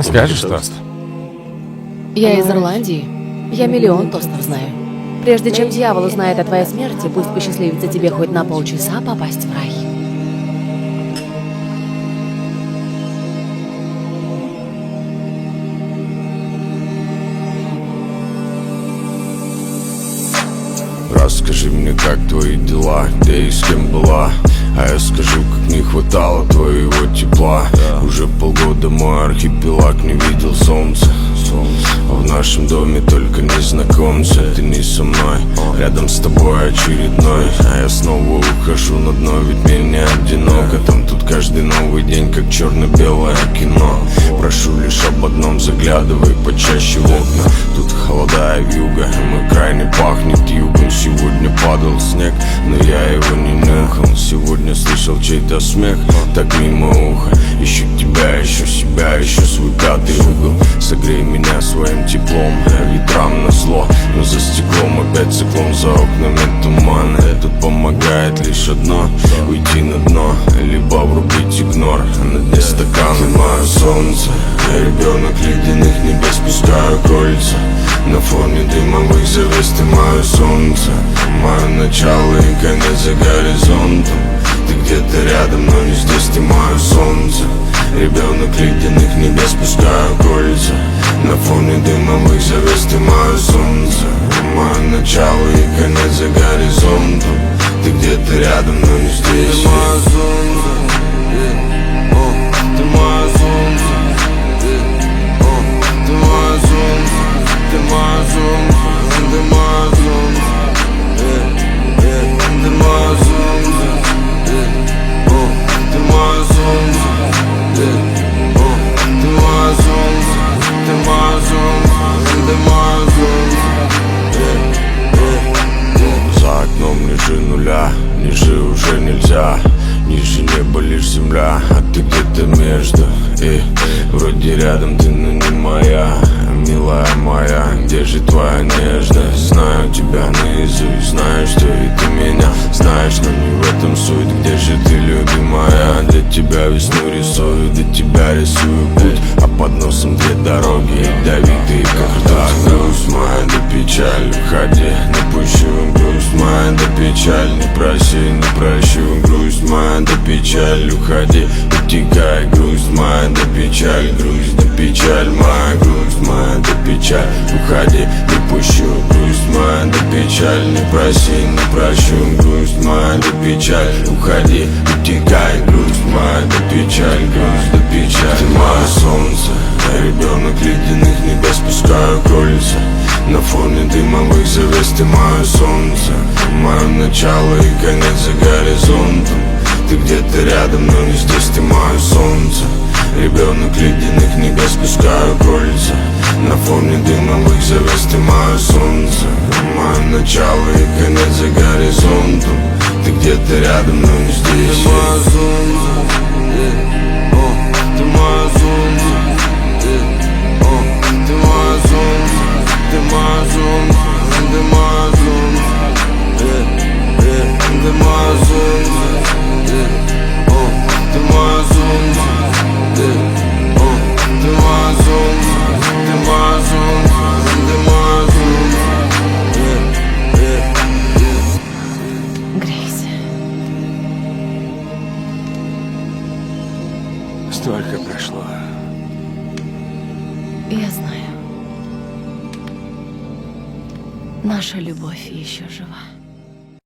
Скажешь тост? Я из Ирландии. Я миллион тостов знаю. Прежде чем дьявол узнает о твоей смерти, пусть посчастливится тебе хоть на полчаса попасть в рай. Расскажи мне, как твои дела, где и с кем была. А я скажу, как не хватало твоего тепла. Уже полгода мой архипелаг не видел солнца. А в нашем доме только незнакомцы. Ты не со мной, рядом с тобой очередной. А я снова ухожу на дно, ведь мне не одиноко. Там тут каждый новый день, как черно-белое кино. Прошу лишь об одном, заглядывай почаще в окна. Тут холода и вьюга, мой край не пахнет югом. Сегодня падал снег, но я его не нюхал. Сегодня слышал чей-то смех, так мимо уха. Ищу тебя, ищу себя, ищу свой пятый угол. Согрей меня своим теплом, ветрам назло. Но за стеклом опять циклон, за окнами туман. И тут помогает лишь одно: уйти на дно, либо врубить игнор. На дне стакана мое солнце, ребенок ледяных небес, пускаю кольца. На фоне дымовых завес ты мое солнце, мое начало и конец за горизонтом. Ты где-то рядом, но не здесь, ты мое солнце. Ребенок ледяных небес, пускаю кольца. На фоне дымовых завес ты мое солнце, мое начало и конец за горизонтом. Ты где-то рядом, но не здесь. Ты мое солнце, ты мое солнце, ты мое солнце, ты мое солнце, ты мое солнце, ты мое солнце, ты мое солнце, ты мое солнце, ты мое солнце, ты мое солнце. За окном ниже нуля, ниже уже нельзя. Ниже неба лишь земля, а ты где-то между. И вроде рядом ты, но не моя. Милая моя, где же твоя нежность? Знаю тебя наизусть, знаю, что и ты меня знаешь, но не в этом суть. Где же ты, любимая? Для тебя весну рисую, для тебя рисую путь. А под носом две дороги, ядовитые, как ртуть. Грусть моя, да печаль, уходи, не пущу. Грусть моя, да печаль, не проси, не прощу. Грусть моя, да печаль, уходи, утекай. Грусть моя, да печаль, грусть, да печаль моя. Грусть моя, да печаль, уходи, не пущу. Грусть моя, да печаль, не проси, не прощу. Грусть моя, да печаль, уходи, утекай. Грусть моя, да печаль, грусть, да печаль. Ты мое солнце, ребенок ледяных небес, пускаю кольца. На фоне дымовых завес ты мое солнце, мое начало и конец за горизонтом. Ты где-то рядом, но не здесь, ты мое солнце. Ребенок ледяных небес, пускаю кольца. На фоне дымовых завес ты мое солнце, мое начало и конец за горизонтом. Ты где-то рядом, но не здесь. Ты мое солнце, ты мое солнце, ты мое солнце, ты мое солнце, ты мое солнце, ты мое солнце, ты мое солнце, ты мое солнце, ты мое солнце, ты мое солнце. Грейс. Столько прошло. Я знаю. Наша любовь еще жива.